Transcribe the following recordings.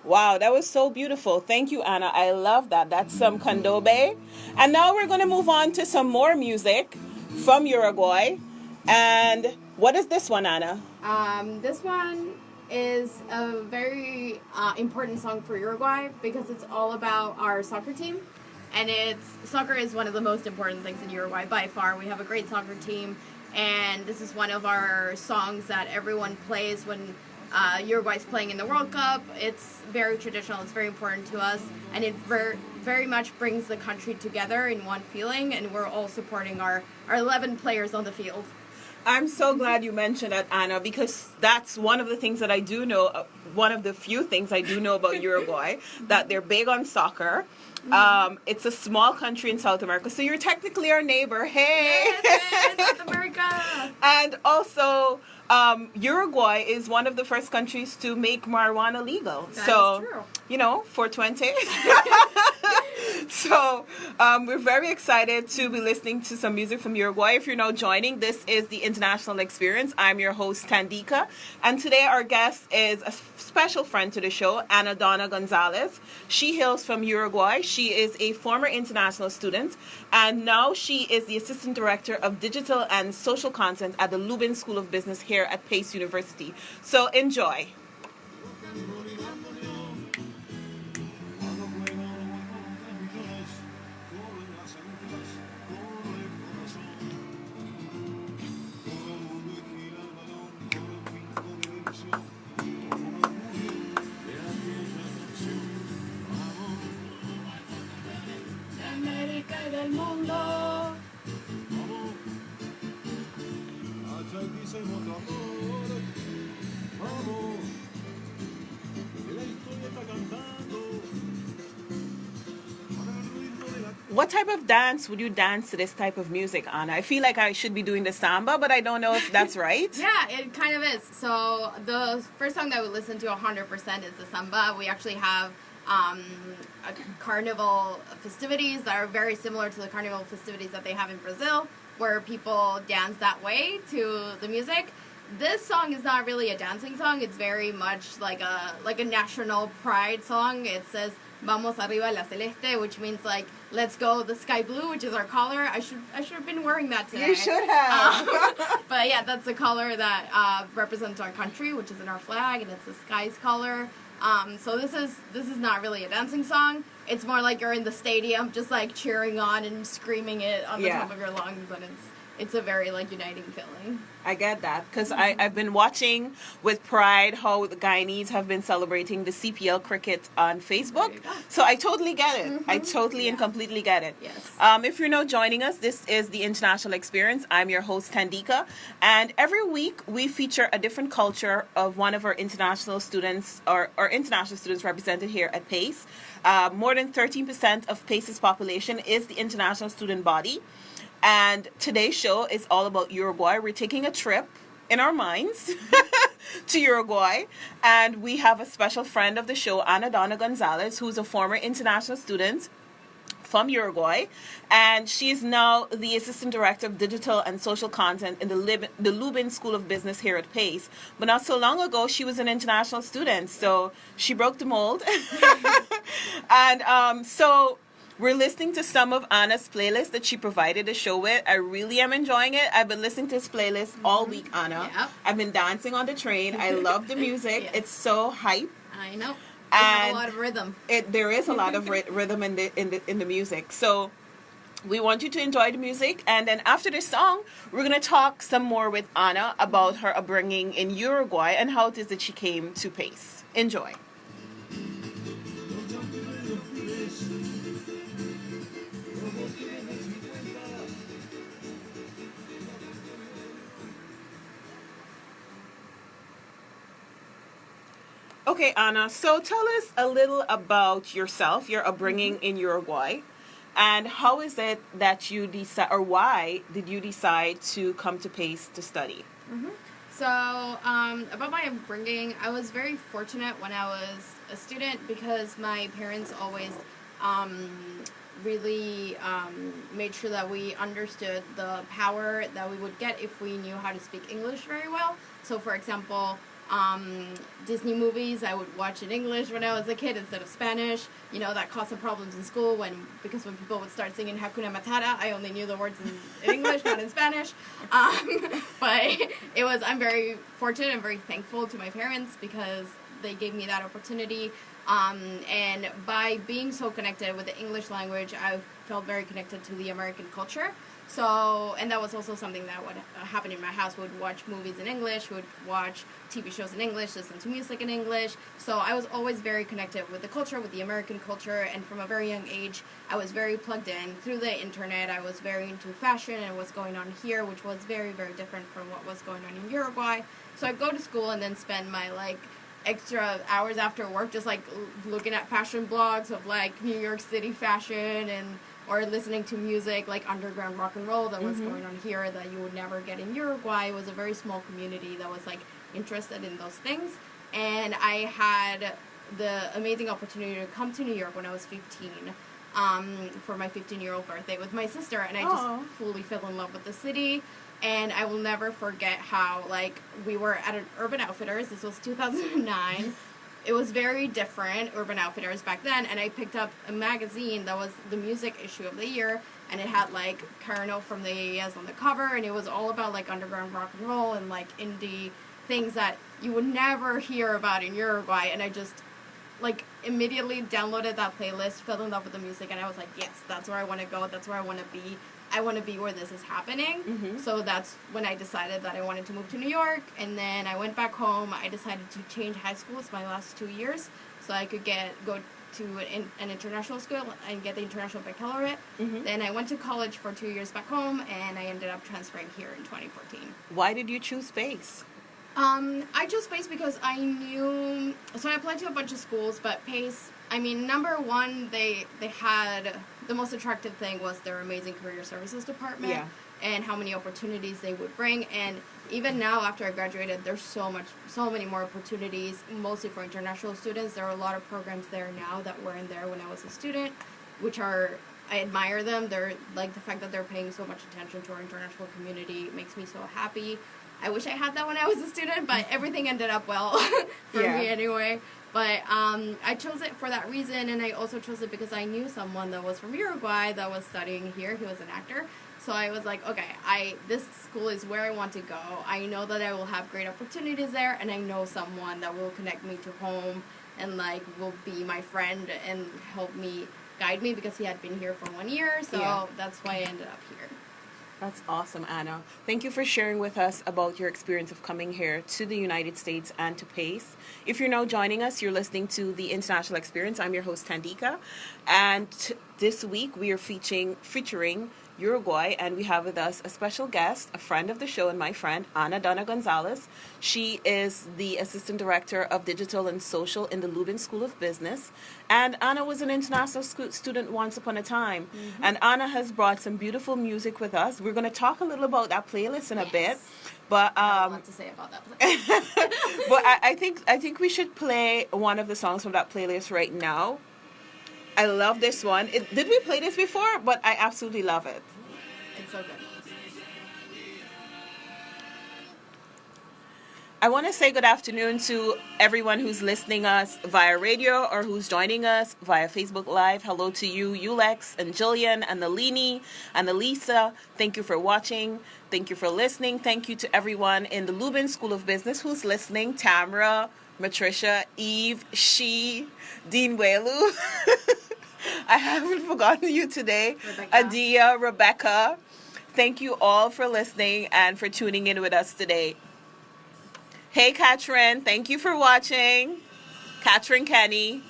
Wow, that was so beautiful. Thank you, Anna. I love that. That's some candombe. And now we're going to move on to some more music from Uruguay. And what is this one, Anna? This one is a very important song for Uruguay because it's all about our soccer team. And soccer is one of the most important things in Uruguay by far. We have a great soccer team, and this is one of our songs that everyone plays when Uruguay's playing in the World Cup. It's very traditional. It's very important to us, and it very much brings the country together in one feeling. And we're all supporting our 11 players on the field. I'm so glad you mentioned that, Anna, because that's one of the things that I do know, one of the few things I do know about Uruguay, that they're big on soccer. It's a small country in South America, so you're technically our neighbor. Hey! Yes, South America! And also, Uruguay is one of the first countries to make marijuana legal. That is true. 420. So we're very excited to be listening to some music from Uruguay. If you're now joining, this is the International Experience. I'm your host, Tandieka. And today our guest is a special friend to the show, Ana Donna Gonzalez. She hails from Uruguay. She is a former international student, and now she is the Assistant Director of Digital and Social Content at the Lubin School of Business here at Pace University. So enjoy. What type of dance would you dance to this type of music, Anna? I feel like I should be doing the samba, but I don't know if that's right. Yeah, it kind of is. So the first song that we listen to 100% is the samba. We actually have carnival festivities that are very similar to the carnival festivities that they have in Brazil, where people dance that way to the music. This song is not really a dancing song. It's very much like a national pride song. It says "Vamos arriba la celeste," which means like "Let's go the sky blue," which is our color. I should have been wearing that today. You should have. But yeah, that's the color that represents our country, which is in our flag, and it's the sky's color. So this is not really a dancing song. It's more like you're in the stadium, just like cheering on and screaming it on the top of your lungs, and it's a very like uniting feeling. I get that because I've been watching with pride how the Guyanese have been celebrating the CPL cricket on Facebook. So I totally get it. I totally and completely get it. Yes. If you're now joining us, this is the International Experience. I'm your host, Tandieka. And every week we feature a different culture of one of our international students or international students represented here at PACE. More than 13% of PACE's population is the international student body. And today's show is all about Uruguay. We're taking a trip in our minds to Uruguay. And we have a special friend of the show, Ana Donna Gonzalez, who's a former international student from Uruguay. And she is now the Assistant Director of Digital and Social Content in the Lubin School of Business here at Pace. But not so long ago, she was an international student. So she broke the mold. And so we're listening to some of Anna's playlist that she provided the show with. I really am enjoying it. I've been listening to this playlist all week, Anna. Yep. I've been dancing on the train. I love the music. Yes. It's so hype. I know. And a lot of rhythm. There is a lot of rhythm in the music. So we want you to enjoy the music, and then after this song, we're gonna talk some more with Anna about her upbringing in Uruguay and how it is that she came to Pace. Enjoy. Okay, Anna, so tell us a little about yourself, your upbringing in Uruguay, and how is it that you decide, or why did you decide to come to Pace to study? So, about my upbringing, I was very fortunate when I was a student because my parents always really made sure that we understood the power that we would get if we knew how to speak English very well. So, for example, Disney movies I would watch in English when I was a kid instead of Spanish. You know, that caused some problems in school because when people would start singing Hakuna Matata, I only knew the words in English, not in Spanish. But I'm very fortunate and very thankful to my parents because they gave me that opportunity. And by being so connected with the English language, I felt very connected to the American culture. So, and that was also something that would happen in my house. We would watch movies in English, we would watch TV shows in English, listen to music in English. So I was always very connected with the culture, with the American culture, and from a very young age, I was very plugged in. Through the internet, I was very into fashion and what's going on here, which was very, very different from what was going on in Uruguay. So I'd go to school and then spend my, extra hours after work just, looking at fashion blogs of, New York City fashion or listening to music like underground rock and roll that was going on here that you would never get in Uruguay. It was a very small community that was interested in those things, and I had the amazing opportunity to come to New York when I was 15 for my 15-year-old birthday with my sister, and I just fully fell in love with the city. And I will never forget how we were at an Urban Outfitters. This was 2009. It was very different, Urban Outfitters back then, and I picked up a magazine that was the music issue of the year, and it had, Carano from the AES on the cover, and it was all about, underground rock and roll and, indie things that you would never hear about in Uruguay, and I just, immediately downloaded that playlist, fell in love with the music, and I was like, yes, that's where I want to go, that's where I want to be. I want to be where this is happening. So that's when I decided that I wanted to move to New York, and then I went back home. I decided to change high schools my last 2 years so I could go to an international school and get the international baccalaureate. Then I went to college for 2 years back home, and I ended up transferring here in 2014. Why did you choose Pace? I chose Pace because I knew, so I applied to a bunch of schools, but Pace, number one, they had, the most attractive thing was their amazing career services department and how many opportunities they would bring. And even now, after I graduated, there's so many more opportunities, mostly for international students. There are a lot of programs there now that weren't there when I was a student, which are, I admire them. They're, the fact that they're paying so much attention to our international community makes me so happy. I wish I had that when I was a student, but everything ended up well for me anyway. But I chose it for that reason, and I also chose it because I knew someone that was from Uruguay that was studying here. He was an actor. So I was like, okay, this school is where I want to go. I know that I will have great opportunities there, and I know someone that will connect me to home and, will be my friend and help me, guide me, because he had been here for 1 year. So that's why I ended up here. That's awesome, Anna. Thank you for sharing with us about your experience of coming here to the United States and to Pace. If you're now joining us, you're listening to The International Experience. I'm your host, Tandieka. And this week we are featuring Uruguay, and we have with us a special guest, a friend of the show and my friend, Ana Donna Gonzalez. She is the Assistant Director of Digital and Social in the Lubin School of Business. And Ana was an international student once upon a time. And Ana has brought some beautiful music with us. We're going to talk a little about that playlist in a bit. But I have a lot to say about that playlist. But I think we should play one of the songs from that playlist right now. I love this one. Did we play this before? But I absolutely love it. It's so good. I want to say good afternoon to everyone who's listening us via radio or who's joining us via Facebook Live. Hello to you, Ulex and Jillian and Nalini and Elisa. Thank you for watching. Thank you for listening. Thank you to everyone in the Lubin School of Business who's listening. Tamara, Matricia, Eve, She, Dean Welu. I haven't forgotten you today. Rebecca. Adia, Rebecca. Thank you all for listening and for tuning in with us today. Hey, Katrin. Thank you for watching. Katrin Kenny.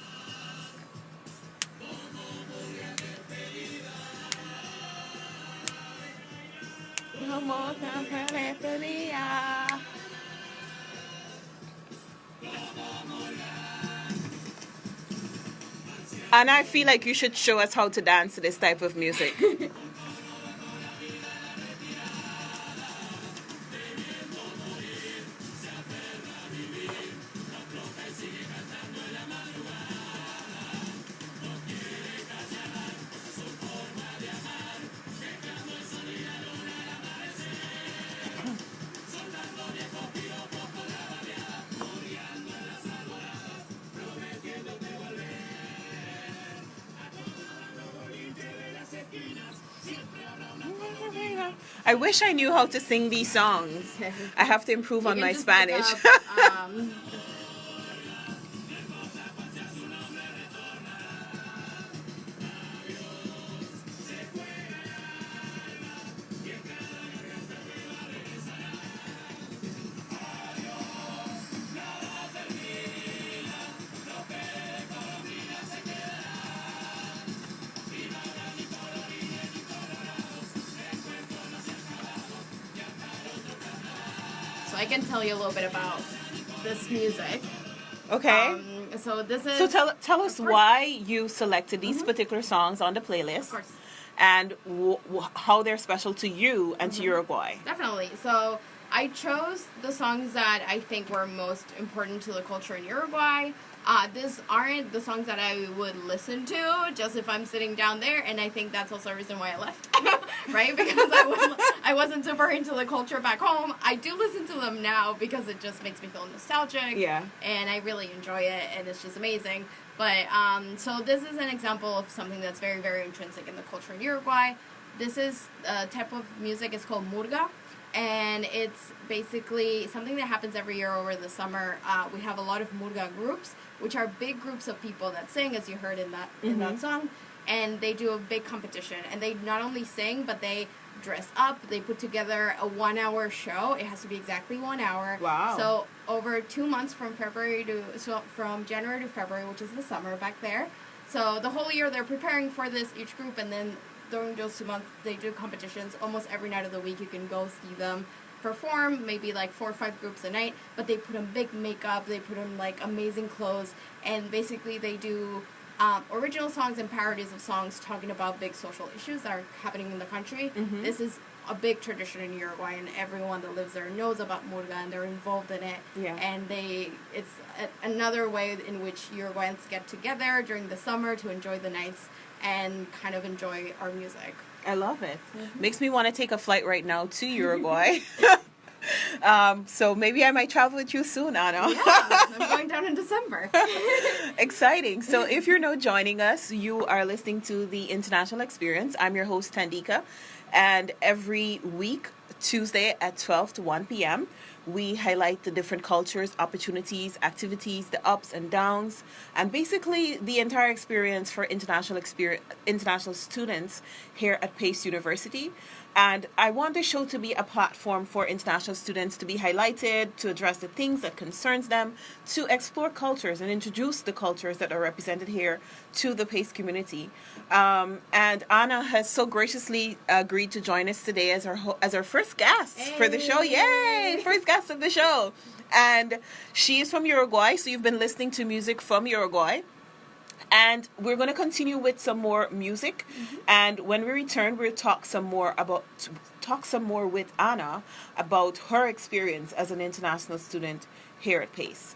And I feel like you should show us how to dance to this type of music. I wish I knew how to sing these songs. I have to improve on can my just Spanish. look up, so I can tell you a little bit about this music. Okay. So this is. So tell us of course. why you selected these particular songs on the playlist. Of course. And how they're special to you and to Uruguay. Definitely. So I chose the songs that I think were most important to the culture in Uruguay. These aren't the songs that I would listen to just if I'm sitting down there, and I think that's also a reason why I left, right? Because I wasn't super into the culture back home. I do listen to them now because it just makes me feel nostalgic. Yeah. And I really enjoy it, and it's just amazing. But, so this is an example of something that's very, very intrinsic in the culture in Uruguay. This is a type of music, it's called murga. And it's basically something that happens every year over the summer. We have a lot of murga groups, which are big groups of people that sing, as you heard in that song. And they do a big competition. And they not only sing, but they dress up. They put together a 1 hour show. It has to be exactly 1 hour. Wow. So over 2 months from January to February, which is the summer back there. So the whole year they're preparing for this, each group, and then during those 2 months they do competitions almost every night of the week. You can go see them perform, maybe like 4 or 5 groups a night, but they put on big makeup, they put on like amazing clothes, and basically they do original songs and parodies of songs talking about big social issues that are happening in the country. This is a big tradition in Uruguay, and everyone that lives there knows about murga, and they're involved in it. Yeah. And it's another way in which Uruguayans get together during the summer to enjoy the nights and kind of enjoy our music. I love it. Makes me want to take a flight right now to Uruguay. So maybe I might travel with you soon, Anna. Yeah, I'm going down in December. Exciting. So if you're now joining us, you are listening to the International Experience. I'm your host, Tandieka. And every week, Tuesday at 12 to 1 p.m., we highlight the different cultures, opportunities, activities, the ups and downs, and basically the entire experience for international students here at Pace University. And I want the show to be a platform for international students to be highlighted, to address the things that concerns them, to explore cultures and introduce the cultures that are represented here to the Pace community. And Anna has so graciously agreed to join us today as our first guest for the show. Yay! First guest of the show. And she is from Uruguay, so you've been listening to music from Uruguay. And we're going to continue with some more music. And when we return, we'll talk some more with Anna about her experience as an international student here at Pace.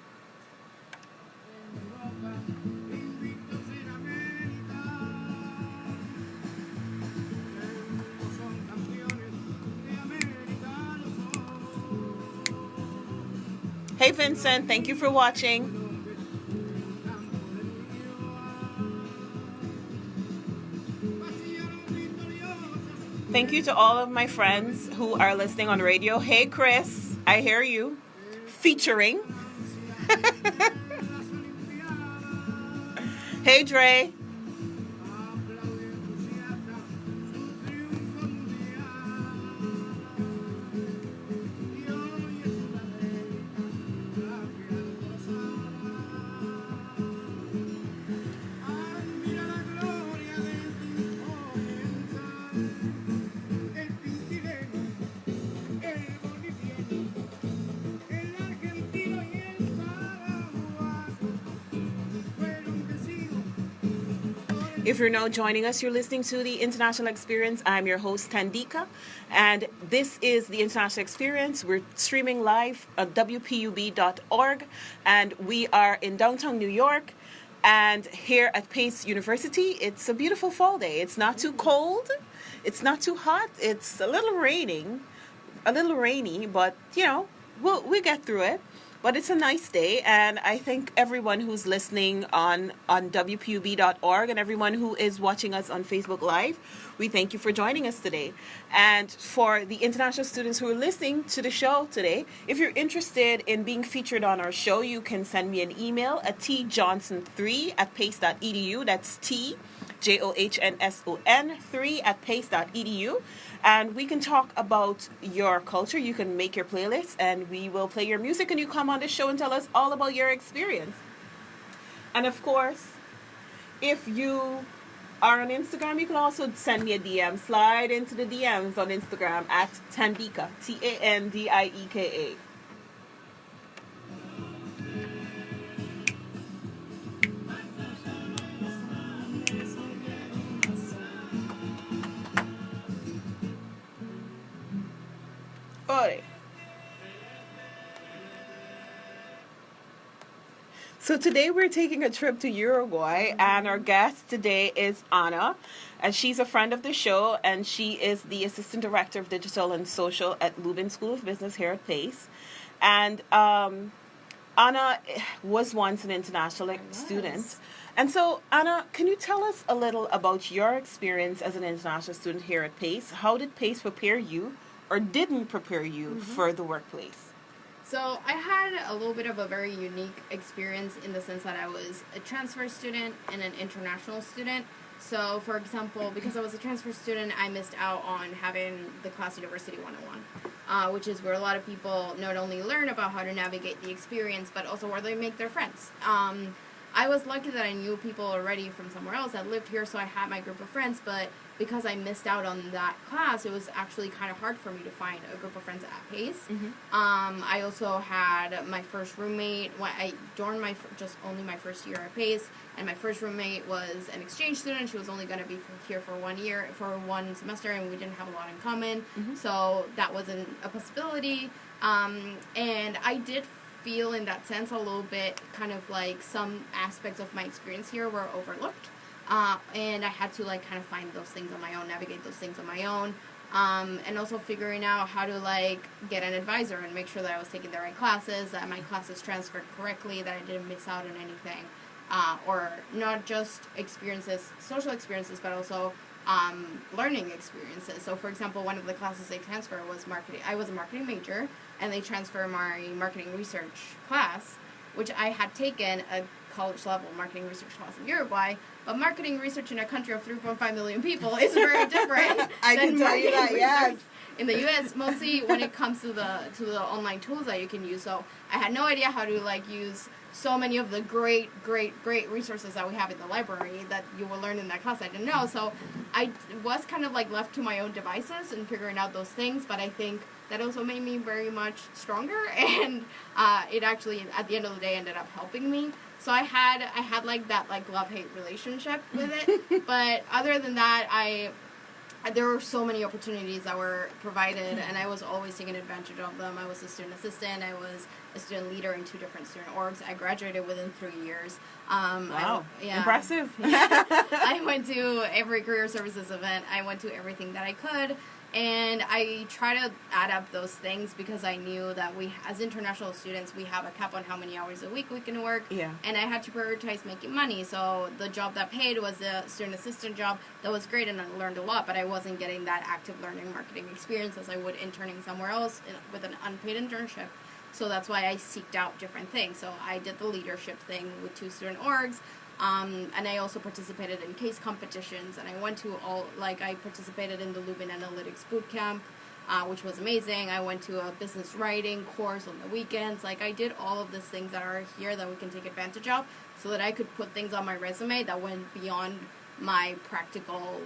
Hey Vincent, thank you for watching. Thank you to all of my friends who are listening on radio. Hey Chris, I hear you. Featuring. Hey Dre. If you're now joining us, you're listening to the International Experience. I'm your host, Tandieka, and this is the International Experience. We're streaming live at WPUB.org, and we are in downtown New York. And here at Pace University, it's a beautiful fall day. It's not too cold. It's not too hot. It's a little rainy, but, we get through it. But it's a nice day, and I think everyone who's listening on WPUB.org and everyone who is watching us on Facebook Live, we thank you for joining us today. And for the international students who are listening to the show today, if you're interested in being featured on our show, you can send me an email at tjohnson3@pace.edu. That's TJOHNSON3@pace.edu. And we can talk about your culture. You can make your playlist, and we will play your music, and you come on the show and tell us all about your experience. And of course, if you are on Instagram, you can also send me a DM. Slide into the DMs on Instagram at Tandieka, Tandieka. Alright. So today we're taking a trip to Uruguay, and our guest today is Anna, and she's a friend of the show, and she is the Assistant Director of Digital and Social at Lubin School of Business here at Pace. And Anna was once an international student. And so, Anna, can you tell us a little about your experience as an international student here at Pace? How did Pace prepare you, or didn't prepare you, for the workplace? So I had a little bit of a very unique experience in the sense that I was a transfer student and an international student. So, for example, because I was a transfer student, I missed out on having the class University 101, which is where a lot of people not only learn about how to navigate the experience, but also where they make their friends. I was lucky that I knew people already from somewhere else that lived here, so I had my group of friends, but because I missed out on that class, it was actually kind of hard for me to find a group of friends at Pace. I also had my first roommate, during only my first year at Pace, and my first roommate was an exchange student. She was only going to be here for 1 year, for one semester, and we didn't have a lot in common, so that wasn't a possibility. And I did feel in that sense a little bit kind of like some aspects of my experience here were overlooked, and I had to like kind of find those things on my own, navigate those things on my own, and also figuring out how to like get an advisor and make sure that I was taking the right classes, that my classes transferred correctly, that I didn't miss out on anything, or not just experiences, social experiences, but also learning experiences. So, for example, one of the classes they transfer was marketing. I was a marketing major, and they transfer my marketing research class, which I had taken a college-level marketing research class in Uruguay, but marketing research in a country of 3.5 million people is very different. I can tell you that, yes. In the U.S., mostly when it comes to the online tools that you can use. So I had no idea how to like use so many of the great resources that we have in the library that you will learn in that class. I didn't know, so I was kind of like left to my own devices and figuring out those things. But I think that also made me very much stronger, and it actually at the end of the day ended up helping me. So I had like that like love-hate relationship with it. But other than that, there were so many opportunities that were provided, and I was always taking advantage of them. I was a student assistant. I was a student leader in 2 different student orgs. I graduated within 3 years. Wow. Impressive. I went to every career services event. I went to everything that I could. And I try to add up those things because I knew that we, as international students, we have a cap on how many hours a week we can work. Yeah. And I had to prioritize making money. So the job that paid was the student assistant job. That was great, and I learned a lot, but I wasn't getting that active learning marketing experience as I would interning somewhere else with an unpaid internship. So that's why I seeked out different things. So I did the leadership thing with 2 student orgs. And I also participated in case competitions, and I went to I participated in the Lubin Analytics Bootcamp, which was amazing. I went to a business writing course on the weekends. Like, I did all of these things that are here that we can take advantage of so that I could put things on my resume that went beyond my practical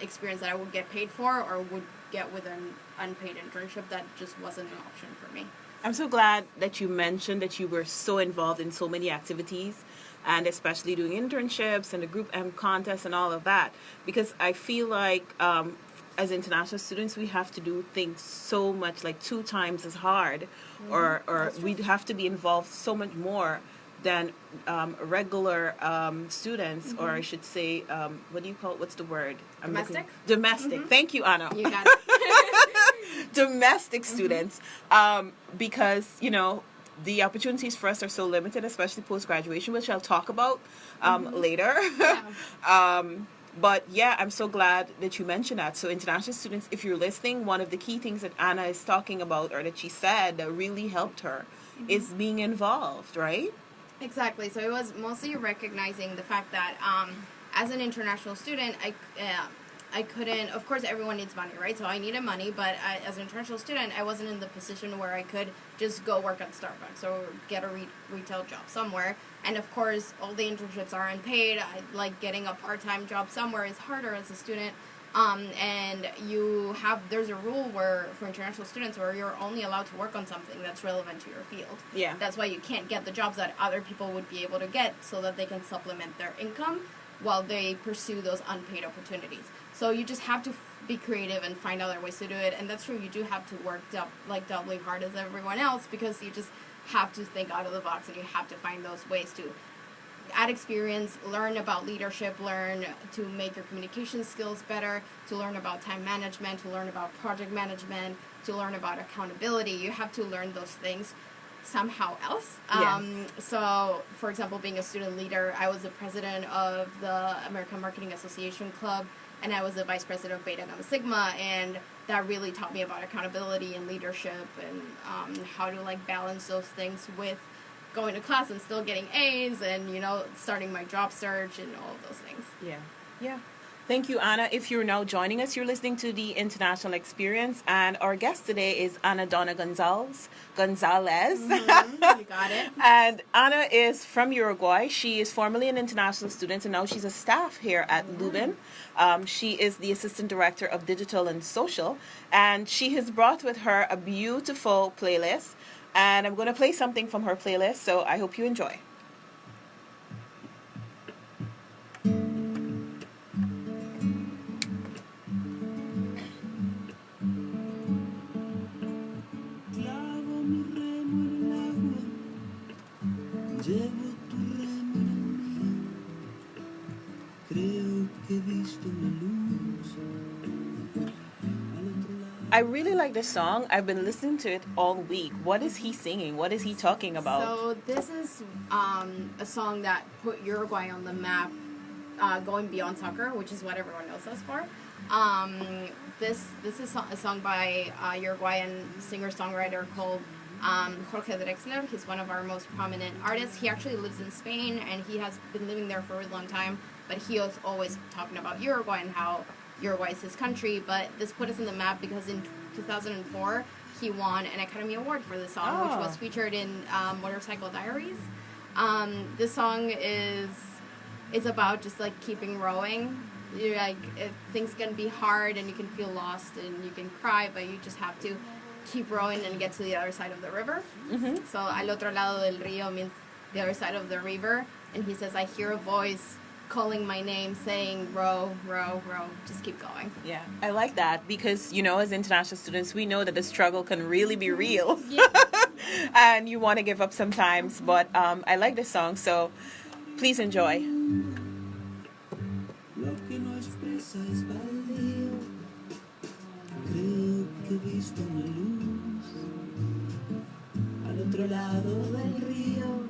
experience that I would get paid for or would get with an unpaid internship that just wasn't an option for me. I'm so glad that you mentioned that you were so involved in so many activities, and especially doing internships and the group M contest and all of that, because I feel like as international students we have to do things so much, like 2 times as hard, or we have to be involved so much more than regular students, or I should say, what do you call it? What's the word? Domestic? Domestic. Thank you, Anna. You got it. Domestic students, because, you know, the opportunities for us are so limited, especially post graduation, which I'll talk about later. Yeah. But yeah, I'm so glad that you mentioned that. So international students, if you're listening, one of the key things that Anna is talking about, or that she said that really helped her, is being involved, right? Exactly. So it was mostly recognizing the fact that as an international student, I couldn't. Of course, everyone needs money, right? So I needed money, but as an international student, I wasn't in the position where I could just go work at Starbucks or get a retail job somewhere. And of course, all the internships are unpaid. Like getting a part-time job somewhere is harder as a student. And there's a rule where for international students where you're only allowed to work on something that's relevant to your field. Yeah. That's why you can't get the jobs that other people would be able to get so that they can supplement their income while they pursue those unpaid opportunities. So you just have to be creative and find other ways to do it. And that's true, you do have to work doubly hard as everyone else because you just have to think out of the box and you have to find those ways to add experience, learn about leadership, learn to make your communication skills better, to learn about time management, to learn about project management, to learn about accountability. You have to learn those things somehow else. Yes. So, for example, being a student leader, I was the president of the American Marketing Association Club, and I was the vice president of Beta Gamma Sigma, and that really taught me about accountability and leadership and how to like balance those things with going to class and still getting A's and, starting my job search and all of those things. Yeah. Yeah. Thank you, Anna. If you're now joining us, you're listening to the International Experience, and our guest today is Ana Donna Gonzalez. You got it. And Anna is from Uruguay. She is formerly an international student, and now she's a staff here at Leuven. She is the assistant director of digital and social, and she has brought with her a beautiful playlist. And I'm going to play something from her playlist, so I hope you enjoy. I really like this song. I've been listening to it all week. What is he singing? What is he talking about? So this is a song that put Uruguay on the map, going beyond soccer, which is what everyone knows us for. This is a song by a Uruguayan singer-songwriter called Jorge Drexler. He's one of our most prominent artists. He actually lives in Spain, and he has been living there for a long time, but he was always talking about Uruguay and how Uruguay is his country. But this put us in the map because in 2004, he won an Academy Award for this song, which was featured in Motorcycle Diaries. This song is about just like keeping rowing. You're like, things can be hard and you can feel lost and you can cry, but you just have to keep rowing and get to the other side of the river. Mm-hmm. So al otro lado del río means the other side of the river, and he says, I hear a voice calling my name saying row, row, row, just keep going. Yeah, I like that because, as international students, we know that the struggle can really be real. Yeah. And you want to give up sometimes, but I like this song, so please enjoy. Lo que no expresa es baldío. Creo que he visto una luz al otro lado del río.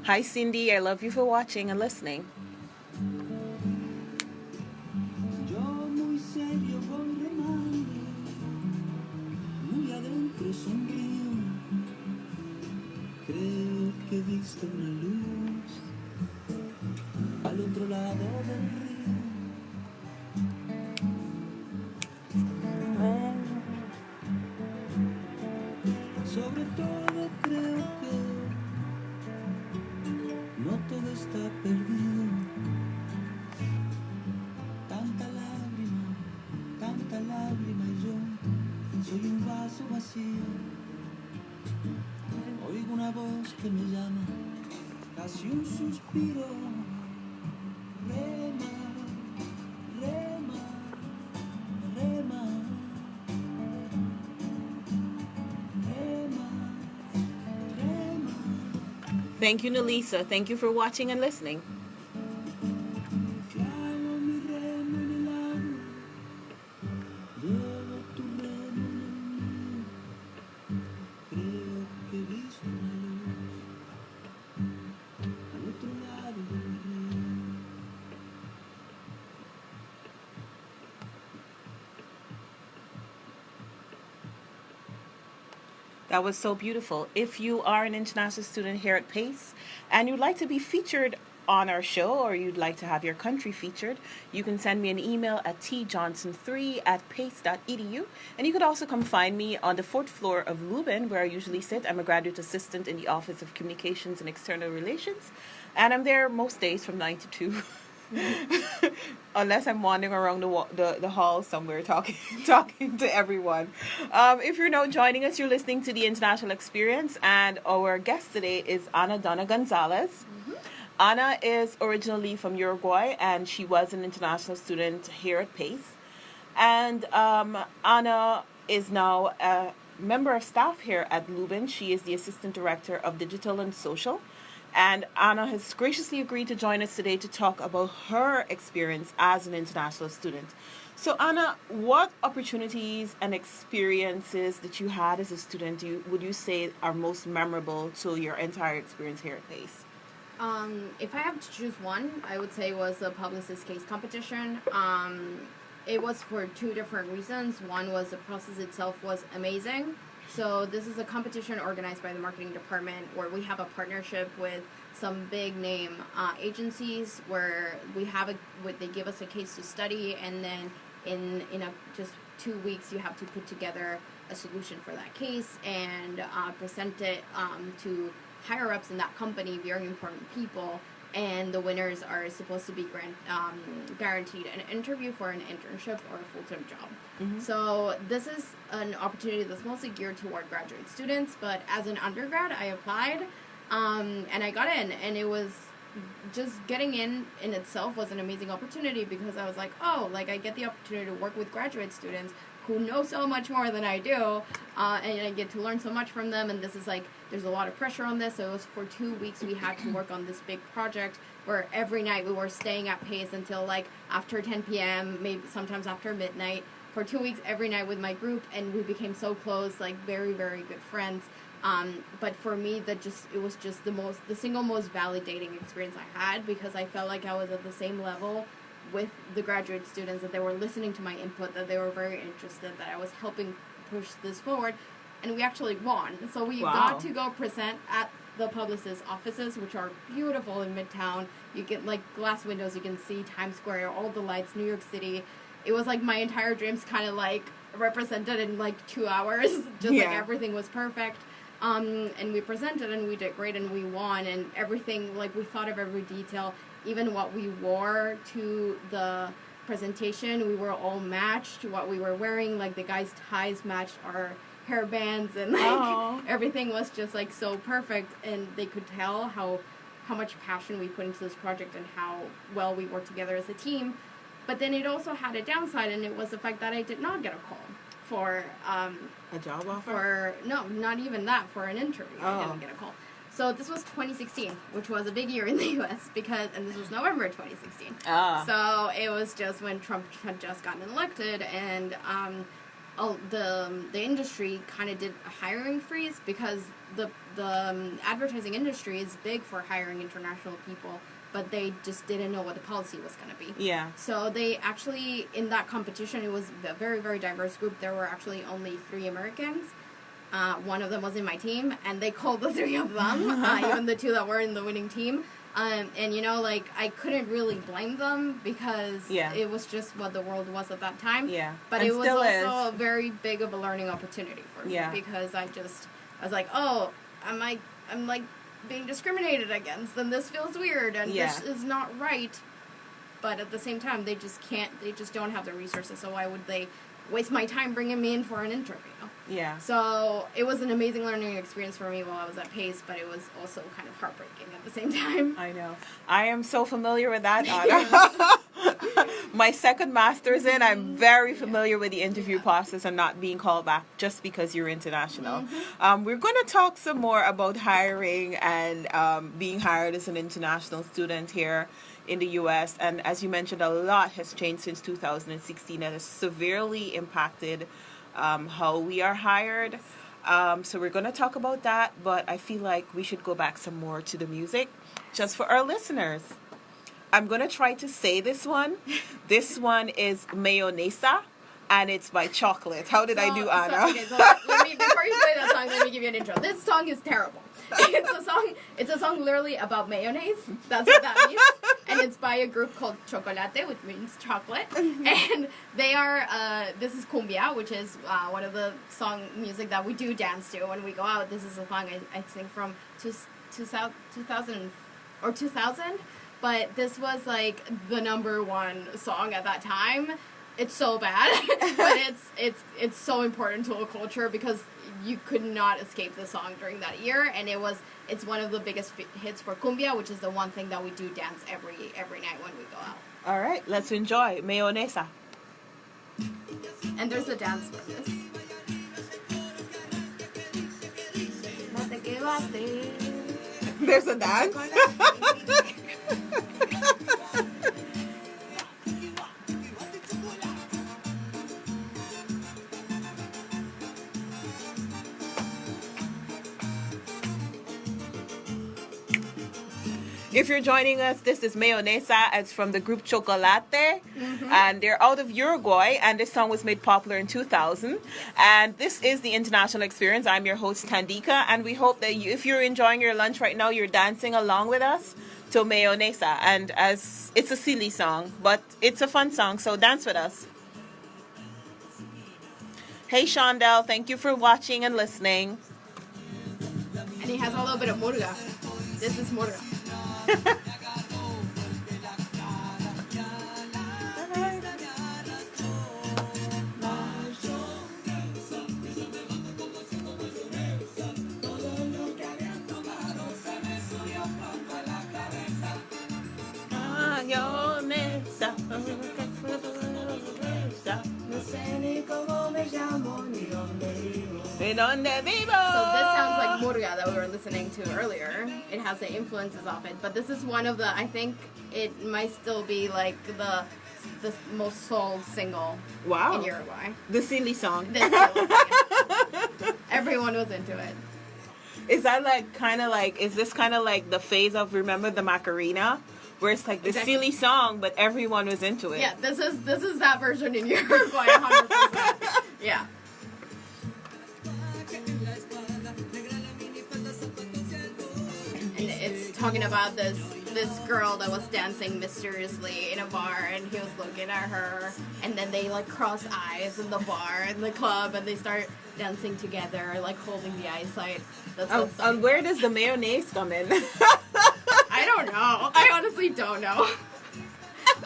Hi, Cindy. I love you for watching and listening. Yo muy serio voy remando, muy adentro sonrío. Creo que he visto una luz al otro lado del río. Sobre todo creo que no todo está perdido. Tanta lágrima y yo soy un vaso vacío. Oigo una voz que me llama, casi un suspiro. Rema, rema, rema, rema, rema. Thank you, Nelisa. Thank you for watching and listening. Clavo mi remo en el agua, llevo tu remo en el mío. Creo That was so beautiful. If you are an international student here at PACE and you'd like to be featured on our show, or you'd like to have your country featured, you can send me an email at tjohnson3@pace.edu. And you could also come find me on the 4th floor of Leuven, where I usually sit. I'm a graduate assistant in the Office of Communications and External Relations, and I'm there most days from 9 to 2. Unless I'm wandering around the hall somewhere talking to everyone. If you're now joining us, you're listening to the International Experience, and our guest today is Ana Donna Gonzalez. Ana is originally from Uruguay, and she was an international student here at PACE. And Ana is now a member of staff here at Leuven. She is the Assistant Director of Digital and Social. And Ana has graciously agreed to join us today to talk about her experience as an international student. So, Ana, what opportunities and experiences that you had as a student would you say are most memorable to your entire experience here at PACE? If I have to choose one, I would say it was the publicist case competition. It was for two different reasons. One was the process itself was amazing. So this is a competition organized by the marketing department where we have a partnership with some big name agencies where they give us a case to study, and then in just 2 weeks you have to put together a solution for that case and present it to higher ups in that company, very important people, and the winners are supposed to be guaranteed an interview for an internship or a full-time job. Mm-hmm. So this is an opportunity that's mostly geared toward graduate students, but as an undergrad, I applied, and I got in, and it was just getting in itself was an amazing opportunity because I was like, oh, like I get the opportunity to work with graduate students who know so much more than I do, and I get to learn so much from them, and this is like, there's a lot of pressure on this, so it was for 2 weeks we had to work on this big project where every night we were staying at PACE until like after 10 p.m., maybe sometimes after midnight, for 2 weeks every night with my group, and we became so close, like very, very good friends. But for me, it was just the single most validating experience I had because I felt like I was at the same level with the graduate students, that they were listening to my input, that they were very interested, that I was helping push this forward, and we actually won. So we got to go present at the publicist offices, which are beautiful in Midtown. You get like glass windows, you can see Times Square, all the lights, New York City. It was like my entire dreams kind of like represented in like 2 hours, just like everything was perfect. And we presented and we did great and we won, and everything, like we thought of every detail. Even what we wore to the presentation, we were all matched. What we were wearing, like the guys' ties matched our hair bands, and like everything was just like so perfect, and they could tell how much passion we put into this project and how well we worked together as a team. But then it also had a downside, and it was the fact that I did not get a call for a job offer. No, not even that, for an interview. I didn't get a call. So this was 2016, which was a big year in the U.S. and this was November 2016. So it was just when Trump had just gotten elected, and the industry kind of did a hiring freeze because the advertising industry is big for hiring international people, but they just didn't know what the policy was going to be. Yeah. So they actually, in that competition, it was a very, very diverse group. There were actually only 3 Americans. One of them was in my team, and they called the 3 of them, even the 2 that were in the winning team. And, you know, like, I couldn't really blame them because it was just what the world was at that time. Yeah. But and it was also a very big of a learning opportunity for me because I was like, oh, I'm like being discriminated against, and this feels weird, and this is not right. But at the same time, they just don't have the resources, so why would they waste my time bringing me in for an interview? Yeah. So it was an amazing learning experience for me while I was at PACE, but it was also kind of heartbreaking at the same time. I know. I am so familiar with that, Ana. My second master's in, I'm very familiar with the interview process and not being called back just because you're international. Mm-hmm. We're going to talk some more about hiring and being hired as an international student here in the U.S. And as you mentioned, a lot has changed since 2016 and has severely impacted how we are hired. So we're going to talk about that, but I feel like we should go back some more to the music just for our listeners. I'm going to try to say this one. This one is Mayonesa, and it's by Chocolate. How did I do, Ana? So let me, before you play that song, let me give you an intro. This song is terrible. It's a song literally about mayonnaise. That's what that means. And it's by a group called Chocolate, which means chocolate. And they are, this is cumbia, which is one of the song music that we do dance to when we go out. This is a song, I think, from 2000 or 2000. But this was like the #1 song at that time. It's so bad, but it's so important to a culture because you could not escape the song during that year, and it's one of the biggest hits for cumbia, which is the one thing that we do dance every night when we go out. All right, let's enjoy Mayonesa. And there's a dance for this. There's a dance. If you're joining us, this is Mayonesa. It's from the group Chocolate, and they're out of Uruguay, and this song was made popular in 2000. And this is the International Experience. I'm your host, Tandieka, and we hope that if you're enjoying your lunch right now, you're dancing along with us to Mayonesa. And as it's a silly song, but it's a fun song, so dance with us. Hey, Shondell, thank you for watching and listening. And he has a little bit of murga. This is murga. So this sounds like murga that we were listening to earlier. It has the influences of it, but this is one of the, I think it might still be like the most sold single in Uruguay. The silly song. This silly song. Everyone was into it. Is that like kind of like, is this kind of like the phase of Remember the Macarena? Where it's like the silly song, but everyone was into it. Yeah, this is that version in Uruguay, 100%. Yeah. And it's talking about this girl that was dancing mysteriously in a bar, and he was looking at her, and then they like cross eyes in the bar, in the club, and they start dancing together, like holding the eyesight. And where does the mayonnaise come in? I don't know. I honestly don't know.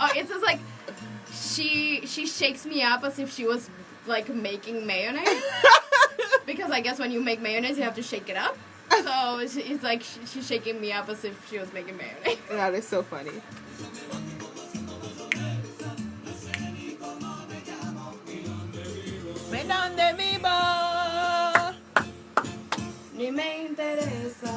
Oh, it says like she shakes me up as if she was like making mayonnaise. Because I guess when you make mayonnaise, you have to shake it up. So it's like she's shaking me up as if she was making mayonnaise. That is so funny. Me donde vivo. Ni me interesa.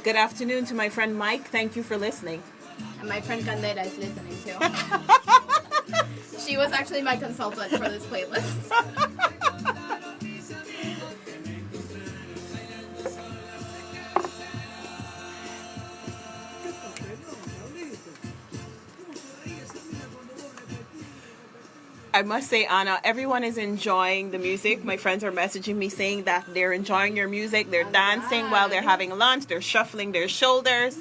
Good afternoon to my friend Mike. Thank you for listening. And my friend Candela is listening too. She was actually my consultant for this playlist. I must say, Anna, everyone is enjoying the music. My friends are messaging me saying that they're enjoying your music. They're dancing while they're having lunch. They're shuffling their shoulders.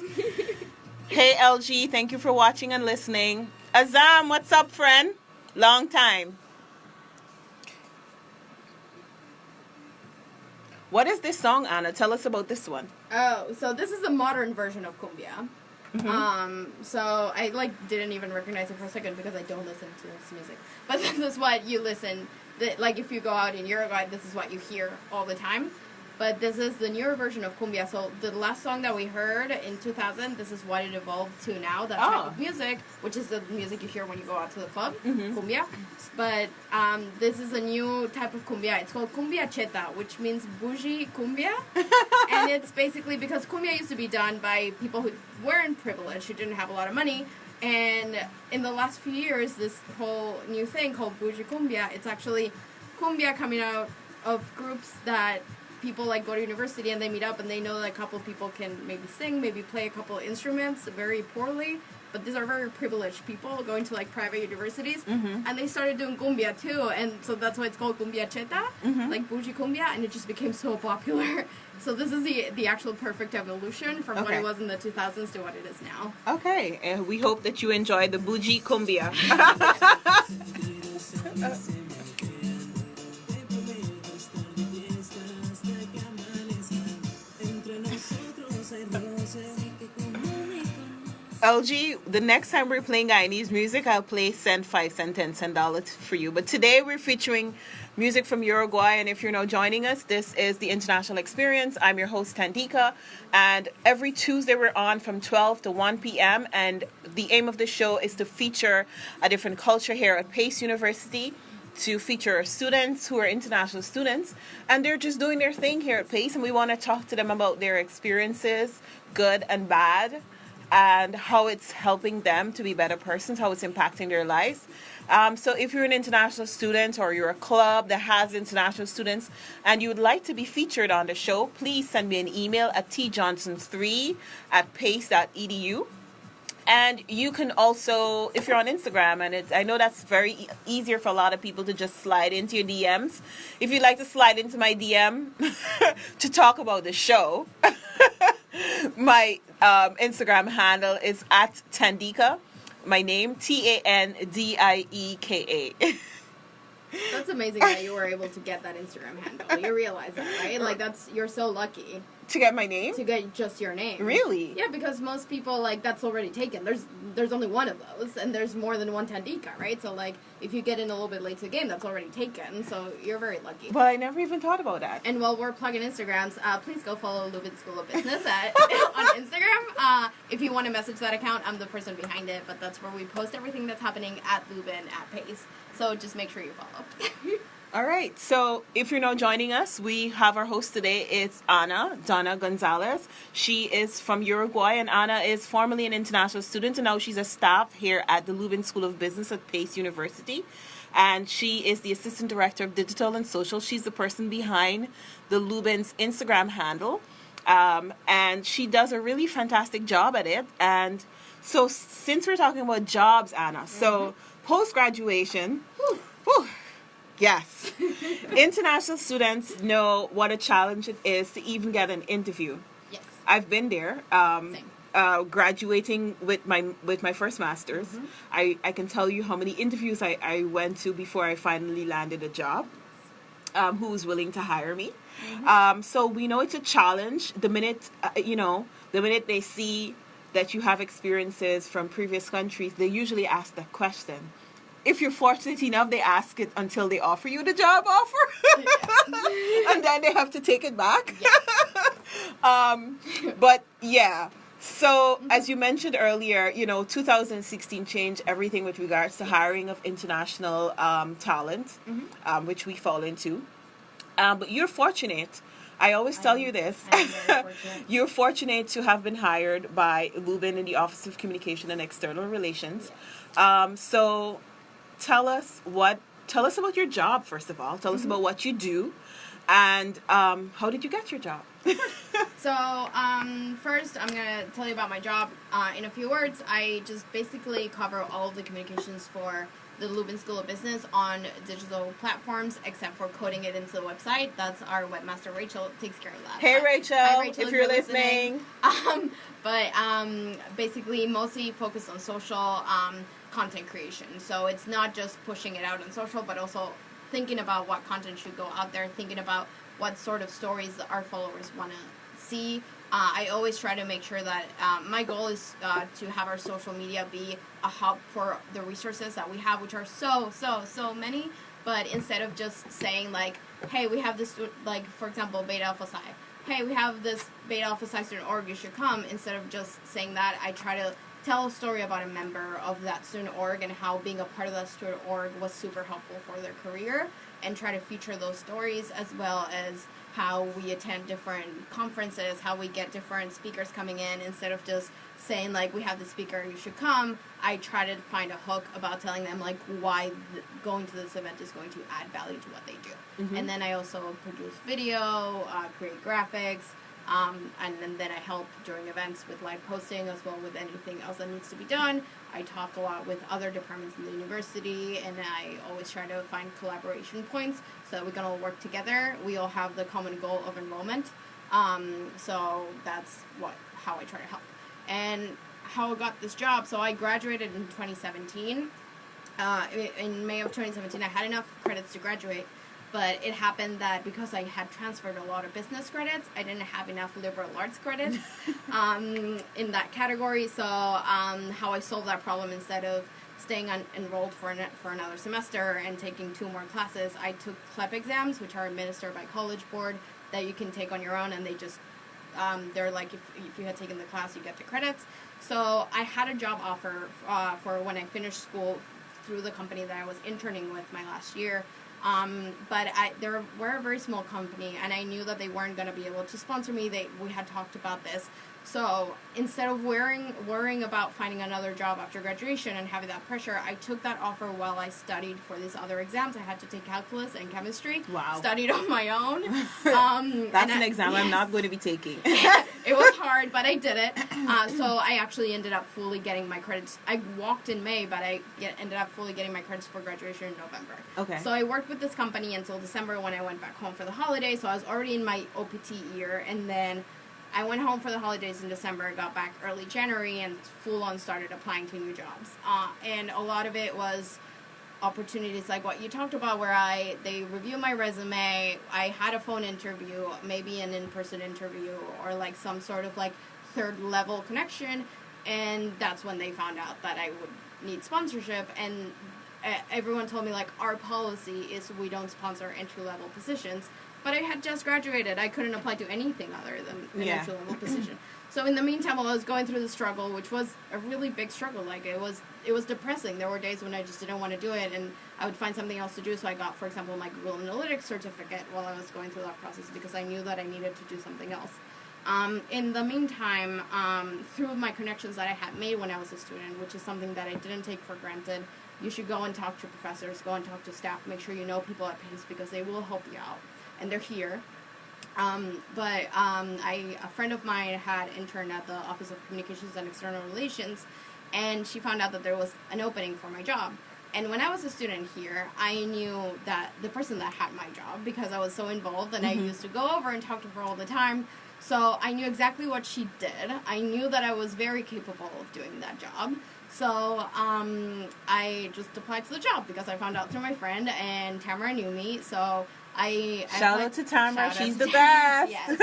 Hey, LG, thank you for watching and listening. Azam, what's up, friend? Long time. What is this song, Anna? Tell us about this one. Oh, so this is the modern version of cumbia. So I didn't even recognize it for a second because I don't listen to this music. But this is what you listen. Like if you go out in Uruguay, this is what you hear all the time. But this is the newer version of cumbia. So the last song that we heard in 2000, this is what it evolved to now, that type of music, which is the music you hear when you go out to the club, cumbia. But this is a new type of cumbia. It's called cumbia cheta, which means bougie cumbia. And it's basically because cumbia used to be done by people who weren't privileged, who didn't have a lot of money. And in the last few years, this whole new thing called bougie cumbia, it's actually cumbia coming out of groups that people like go to university and they meet up and they know that a couple people can maybe sing, maybe play a couple instruments very poorly, but these are very privileged people going to like private universities, and they started doing cumbia too, and so that's why it's called cumbia cheta, like bougie cumbia, and it just became so popular. So this is the actual perfect evolution from what it was in the 2000s to what it is now. Okay, and we hope that you enjoy the bougie cumbia. LG, the next time we're playing Guyanese music, I'll play cent, 5 cent, 10 cent dollars for you. But today we're featuring music from Uruguay, and if you're now joining us, this is the International Experience. I'm your host, Tandieka, and every Tuesday we're on from 12 to 1 p.m., and the aim of the show is to feature a different culture here at Pace University, to feature students who are international students, and they're just doing their thing here at Pace, and we want to talk to them about their experiences, good and bad, and how it's helping them to be better persons, how it's impacting their lives. So if you're an international student or you're a club that has international students and you would like to be featured on the show, please send me an email at tjohnson3@pace.edu. And you can also, if you're on Instagram, and I know that's very easier for a lot of people to just slide into your DMs. If you'd like to slide into my DM to talk about the show, my Instagram handle is at Tandieka. My name, Tandieka. That's amazing that you were able to get that Instagram handle. You realize that, right? Like, you're so lucky. To get my name? To get just your name. Really? Yeah, because most people, like, that's already taken. There's only one of those, and there's more than one Tandieka, right? So, like, if you get in a little bit late to the game, that's already taken. So you're very lucky. Well, I never even thought about that. And while we're plugging Instagrams, please go follow Leuven School of Business on Instagram. If you want to message that account, I'm the person behind it, but that's where we post everything that's happening at Leuven at Pace. So just make sure you follow. All right. So if you're now joining us, we have our host today. It's Donna Gonzalez. She is from Uruguay, and Ana is formerly an international student, and now she's a staff here at the Leuven School of Business at Pace University. And she is the Assistant Director of Digital and Social. She's the person behind the Leuven's Instagram handle. And she does a really fantastic job at it. And so since we're talking about jobs, Ana, so post-graduation, yes, international students know what a challenge it is to even get an interview. Yes. I've been there. Same. Graduating with my first master's, I can tell you how many interviews I went to before I finally landed a job. Who was willing to hire me? So we know it's a challenge. The minute they see that you have experiences from previous countries, they usually ask that question. If you're fortunate enough, they ask it until they offer you the job offer. And then they have to take it back. Yeah. But yeah. So as you mentioned earlier, 2016 changed everything with regards to hiring of international talent, which we fall into. But you're fortunate. I always tell you this. I'm very fortunate. You're fortunate to have been hired by Leuven in the Office of Communication and External Relations. Yes. So tell us about your job, first of all. Tell us about what you do, and how did you get your job? So, first, I'm going to tell you about my job in a few words. I just basically cover all of the communications for the Leuven School of Business on digital platforms, except for coding it into the website. That's our webmaster, Rachel, takes care of that. Hey, Rachel, Hi, Rachel, if you're listening. But basically, mostly focused on social content creation. So it's not just pushing it out on social, but also thinking about what content should go out there, thinking about what sort of stories our followers want to see. I always try to make sure that my goal is to have our social media be a hub for the resources that we have, which are so many. But instead of just saying, like, hey, we have this, like, for example, Beta Alpha Psi. Hey, we have this Beta Alpha Psi student org, you should come. Instead of just saying that, I try to tell a story about a member of that student org and how being a part of that student org was super helpful for their career, and try to feature those stories, as well as how we attend different conferences, how we get different speakers coming in. Instead of just saying, like, we have the speaker, you should come, I try to find a hook about telling them, like, why going to this event is going to add value to what they do. And then I also produce video, create graphics, and then I help during events with live posting, as well with anything else that needs to be done. I talk a lot with other departments in the university, and I always try to find collaboration points so that we can all work together. We all have the common goal of enrollment, so that's how I try to help. And how I got this job, so I graduated in 2017. In May of 2017, I had enough credits to graduate, but it happened that because I had transferred a lot of business credits, I didn't have enough liberal arts credits in that category. So how I solved that problem, instead of staying enrolled for another semester and taking 2 more classes, I took CLEP exams, which are administered by College Board, that you can take on your own, and they just they're like, if you had taken the class, you get the credits. So I had a job offer for when I finished school through the company that I was interning with my last year. But we're a very small company, and I knew that they weren't going to be able to sponsor me. We had talked about this. So instead of worrying about finding another job after graduation and having that pressure, I took that offer while I studied for these other exams. I had to take calculus and chemistry. Wow. Studied on my own. That's an exam I'm not going to be taking. It was hard, but I did it. So I actually ended up fully getting my credits. I walked in May, but I ended up fully getting my credits for graduation in November. Okay. So I worked with this company until December, when I went back home for the holidays. So I was already in my OPT year, and then I went home for the holidays in December, got back early January, and full-on started applying to new jobs. And a lot of it was opportunities like what you talked about, where they review my resume, I had a phone interview, maybe an in-person interview, or like some sort of like third-level connection, and that's when they found out that I would need sponsorship. And everyone told me, like, our policy is we don't sponsor entry-level positions. But I had just graduated. I couldn't apply to anything other than an entry-level position. So in the meantime, while I was going through the struggle, which was a really big struggle, like it was depressing. There were days when I just didn't want to do it, and I would find something else to do. So I got, for example, my Google Analytics certificate while I was going through that process, because I knew that I needed to do something else. In the meantime, through my connections that I had made when I was a student, which is something that I didn't take for granted, you should go and talk to professors, go and talk to staff, make sure you know people at PACE, because they will help you out. And they're here. A friend of mine had interned at the Office of Communications and External Relations, and she found out that there was an opening for my job. And when I was a student here, I knew that the person that had my job, because I was so involved, and I used to go over and talk to her all the time. So I knew exactly what she did. I knew that I was very capable of doing that job. So I just applied to the job, because I found out through my friend, and Tamara knew me. So shout out to Tamara, she's the best. Yes.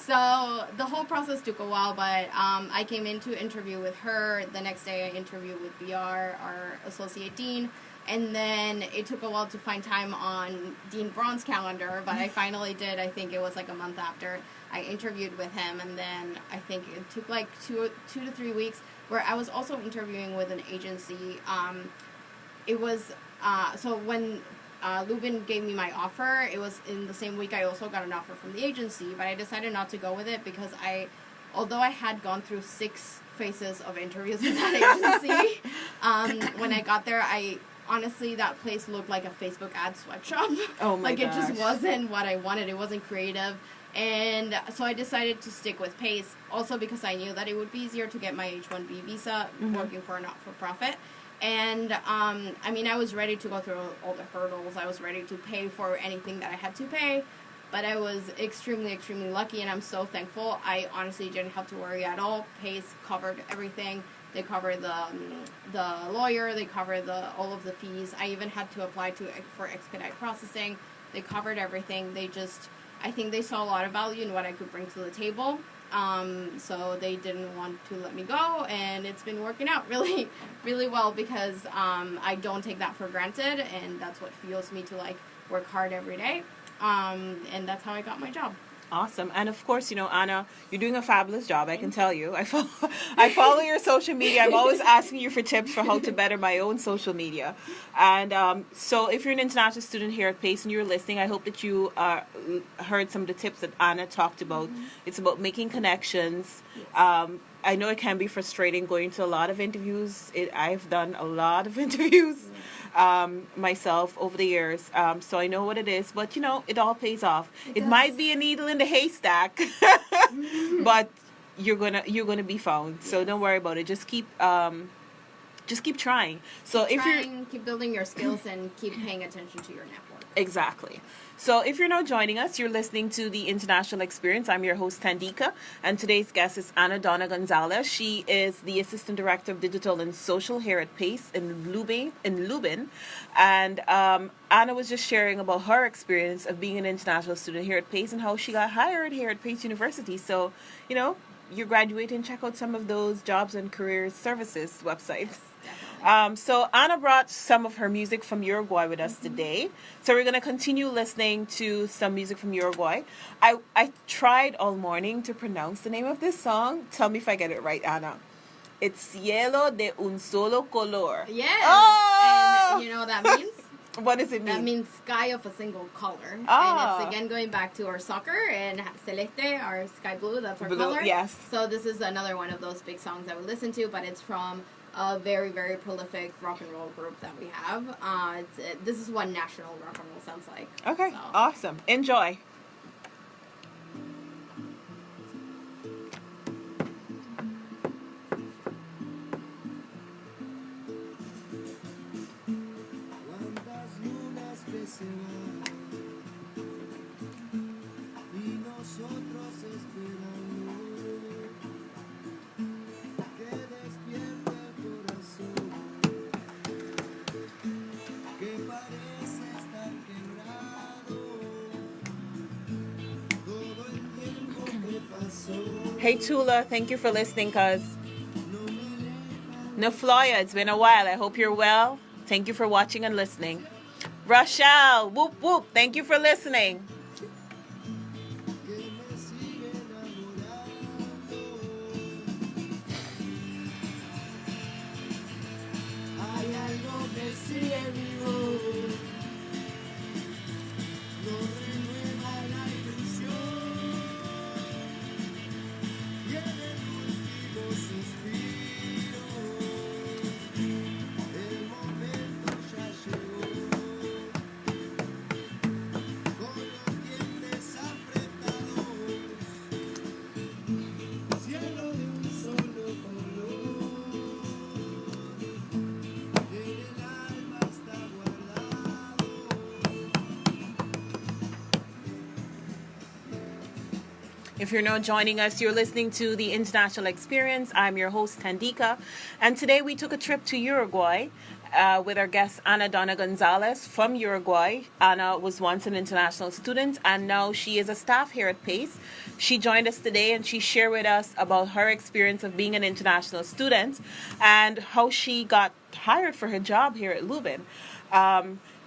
So the whole process took a while, but I came in to interview with her. The next day I interviewed with BR, our associate dean, and then it took a while to find time on Dean Braun's calendar, but I finally did. I think it was like a month after I interviewed with him, and then I think it took like two to 3 weeks, where I was also interviewing with an agency. It was so when Lubin gave me my offer, it was in the same week I also got an offer from the agency, but I decided not to go with it, because although I had gone through 6 phases of interviews with that agency, when I got there, honestly, that place looked like a Facebook ad sweatshop. Oh my gosh. It just gosh. wasn't what I wanted. It wasn't creative. And so I decided to stick with PACE, also because I knew that it would be easier to get my H-1B visa working for a not-for-profit. And, I was ready to go through all the hurdles. I was ready to pay for anything that I had to pay. But I was extremely, extremely lucky, and I'm so thankful. I honestly didn't have to worry at all. PACE covered everything. They covered the lawyer. They covered all of the fees. I even had to apply for expedite processing. They covered everything. I think they saw a lot of value in what I could bring to the table. So they didn't want to let me go, and it's been working out really, really well, because I don't take that for granted, and that's what fuels me to work hard every day. And that's how I got my job. Awesome. And of course, Anna, you're doing a fabulous job, I can tell you. I follow your social media. I'm always asking you for tips for how to better my own social media. And so if you're an international student here at PACE and you're listening, I hope that you heard some of the tips that Anna talked about. It's about making connections. I know it can be frustrating going to a lot of interviews. I've done a lot of interviews myself over the years, so I know what it is. But it all pays off. It might be a needle in the haystack, but you're gonna be found. So don't worry about it. Just keep trying. So if you're keep building your skills and keep paying attention to your network. Exactly. So if you're now joining us, you're listening to the International Experience. I'm your host, Tandieka, and today's guest is Ana Donna Gonzalez. She is the Assistant Director of Digital and Social here at PACE in Lubin. And Anna was just sharing about her experience of being an international student here at PACE and how she got hired here at PACE University. So, you're graduating, check out some of those jobs and career services websites. So Anna brought some of her music from Uruguay with us today. So we're going to continue listening to some music from Uruguay. I tried all morning to pronounce the name of this song. Tell me if I get it right, Anna. It's Cielo de un solo color. Yes. Oh! And you know what that means? What does it mean? That means sky of a single color. Ah. And it's again going back to our soccer and Celeste, our sky blue, that's our Blue, color. yes. So this is another one of those big songs that we listen to, but it's from a very, very prolific rock and roll group that we have. This is what national rock and roll sounds like. Okay, So. awesome. Enjoy. Cuántas lunas que se van y nosotros esperando que despierte el corazón que parece estar quebrado todo el tiempo que pasó. Hey Tula, thank you for listening, cuz. Nafloya, it's been a while. I hope you're well. Thank you for watching and listening. Rochelle, whoop whoop, thank you for listening. Hay algo que sigue vivo, nos renueva la ilusión y en el último suspiro el momento ya llegó con los dientes apretados, cielo de un solo color. En el alma está guardado. If you're now joining us, you're listening to the International Experience. I'm your host, Tandieka. And today we took a trip to Uruguay with our guest, Ana Donna Gonzalez from Uruguay. Ana was once an international student, and now she is a staff here at PACE. She joined us today, and she shared with us about her experience of being an international student and how she got hired for her job here at Lubin.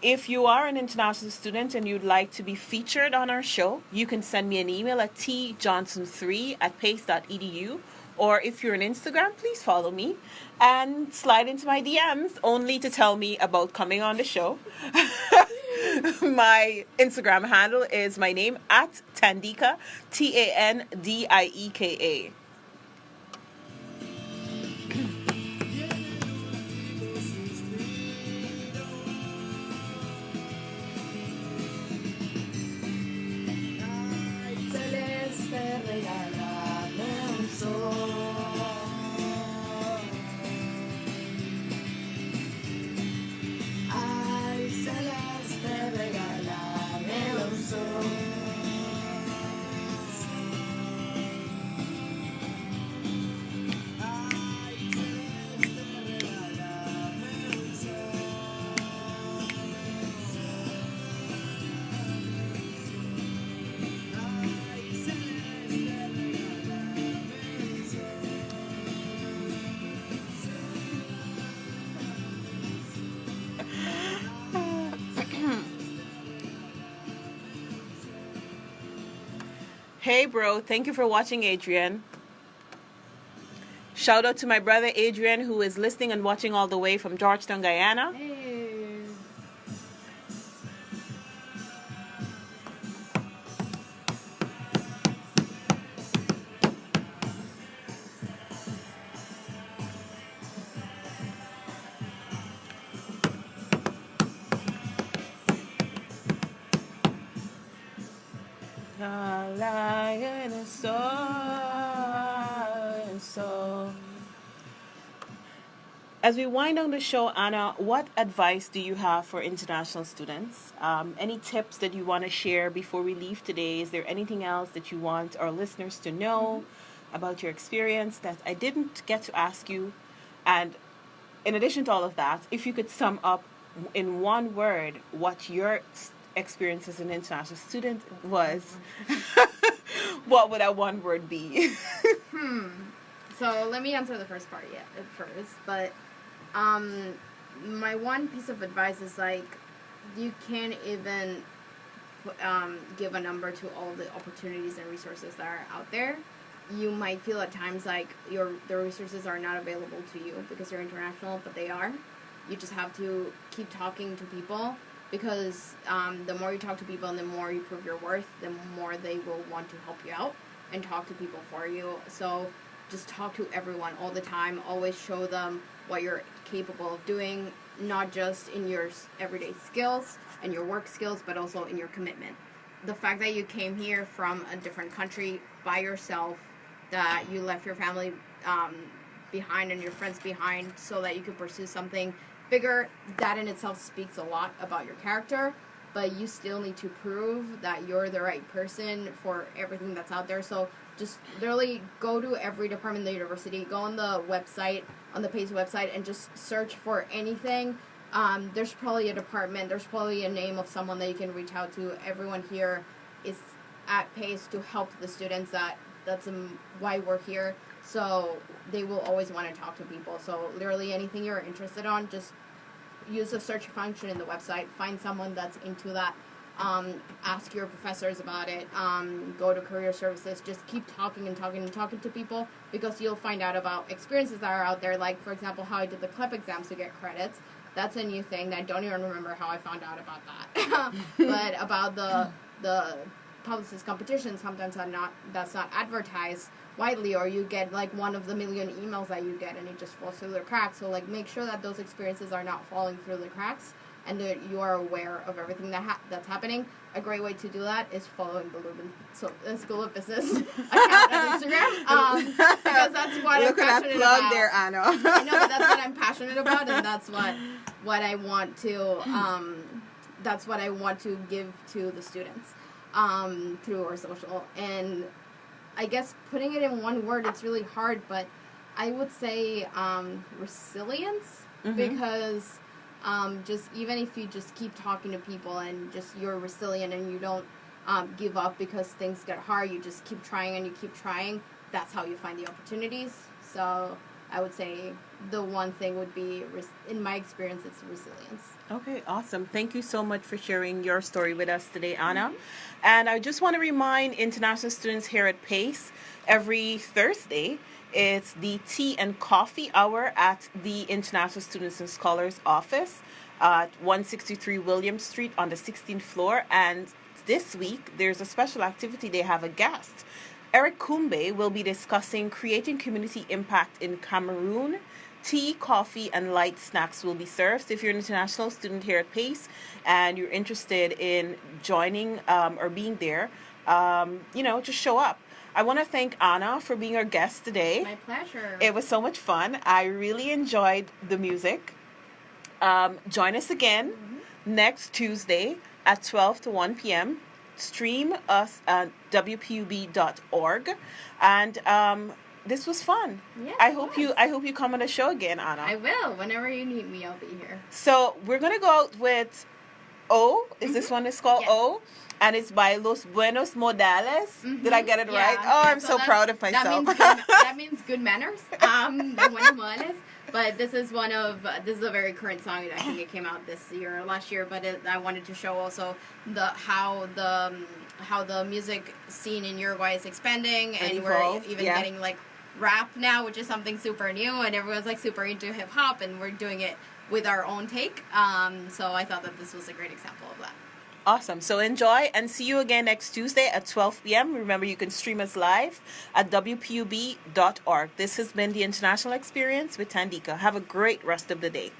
If you are an international student and you'd like to be featured on our show, you can send me an email at tjohnson3@pace.edu. Or if you're on Instagram, please follow me and slide into my DMs only to tell me about coming on the show. My Instagram handle is my name at Tandieka, Tandieka. Ay, celeste, regálame un sol. Ay, celeste, regálame un sol. Hey, bro. Thank you for watching, Adrian. Shout out to my brother Adrian, who is listening and watching all the way from Georgetown, Guyana. Hey. As we wind down the show, Anna, what advice do you have for international students? Any tips that you want to share before we leave today? Is there anything else that you want our listeners to know about your experience that I didn't get to ask you? And in addition to all of that, if you could sum up in one word what your experience as an international student was, what would that one word be? So let me answer the first part at first, but my one piece of advice is like you can't even give a number to all the opportunities and resources that are out there. You might feel at times like the resources are not available to you because you're international, but they are. You just have to keep talking to people because the more you talk to people and the more you prove your worth, the more they will want to help you out and talk to people for you. So just talk to everyone all the time. Always show them what you're capable of doing, not just in your everyday skills and your work skills, but also in your commitment. The fact that you came here from a different country by yourself, that you left your family behind and your friends behind so that you could pursue something bigger, that in itself speaks a lot about your character, but you still need to prove that you're the right person for everything that's out there. So just literally go to every department in the university, go on the website, on the PACE website, and just search for anything. There's probably a department, there's probably a name of someone that you can reach out to. Everyone here is at PACE to help the students. That's why we're here. So they will always want to talk to people. So literally anything you're interested on, just use the search function in the website, find someone that's into that. Ask your professors about it, go to career services, just keep talking to people, because you'll find out about experiences that are out there, like, for example, how I did the CLEP exams to get credits. That's a new thing that I don't even remember how I found out about that. But about the publicist competition, sometimes that's not advertised widely, or you get like one of the million emails that you get and it just falls through the cracks. So like make sure that those experiences are not falling through the cracks and that you are aware of everything that's happening. A great way to do that is following the Lubin School of Business account on Instagram, because that's what I'm passionate about. Look at that plug there, Anna. I know, but that's what I'm passionate about, and that's what I want to give to the students through our social. And I guess putting it in one word, it's really hard, but I would say resilience, because just even if you just keep talking to people and just you're resilient and you don't give up because things get hard, you just keep trying and you keep trying, that's how you find the opportunities. So I would say the one thing would be, in my experience, it's resilience. Okay, awesome. Thank you so much for sharing your story with us today, Anna. And I just want to remind international students here at PACE, every Thursday, it's the tea and coffee hour at the International Students and Scholars Office at 163 William Street on the 16th floor. And this week, there's a special activity. They have a guest. Eric Kumbe will be discussing creating community impact in Cameroon. Tea, coffee, and light snacks will be served. So if you're an international student here at PACE and you're interested in joining or being there, just show up. I want to thank Anna for being our guest today. My pleasure. It was so much fun. I really enjoyed the music. Join us again next Tuesday at 12 to 1 p.m. Stream us at wpub.org. And this was fun. Yes, I hope you come on the show again, Anna. I will. Whenever you need me, I'll be here. So we're going to go out with O. Is this one is called Yes. O? And it's by Los Buenos Modales. Did I get it right? Oh, I'm so proud of myself. That means good manners. The Buenos Modales. But this is a very current song. I think it came out this year or last year. But I wanted to show also how the how the music scene in Uruguay is expanding, and evolved, we're even yeah. getting like rap now, which is something super new, and everyone's like super into hip hop, and we're doing it with our own take. So I thought that this was a great example of that. Awesome. So enjoy and see you again next Tuesday at 12 p.m. Remember, you can stream us live at wpub.org. This has been the International Experience with Tandieka. Have a great rest of the day.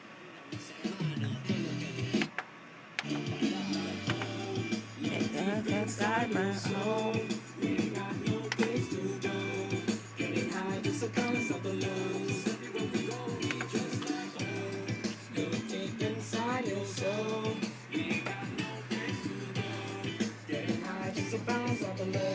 Bounce off the love.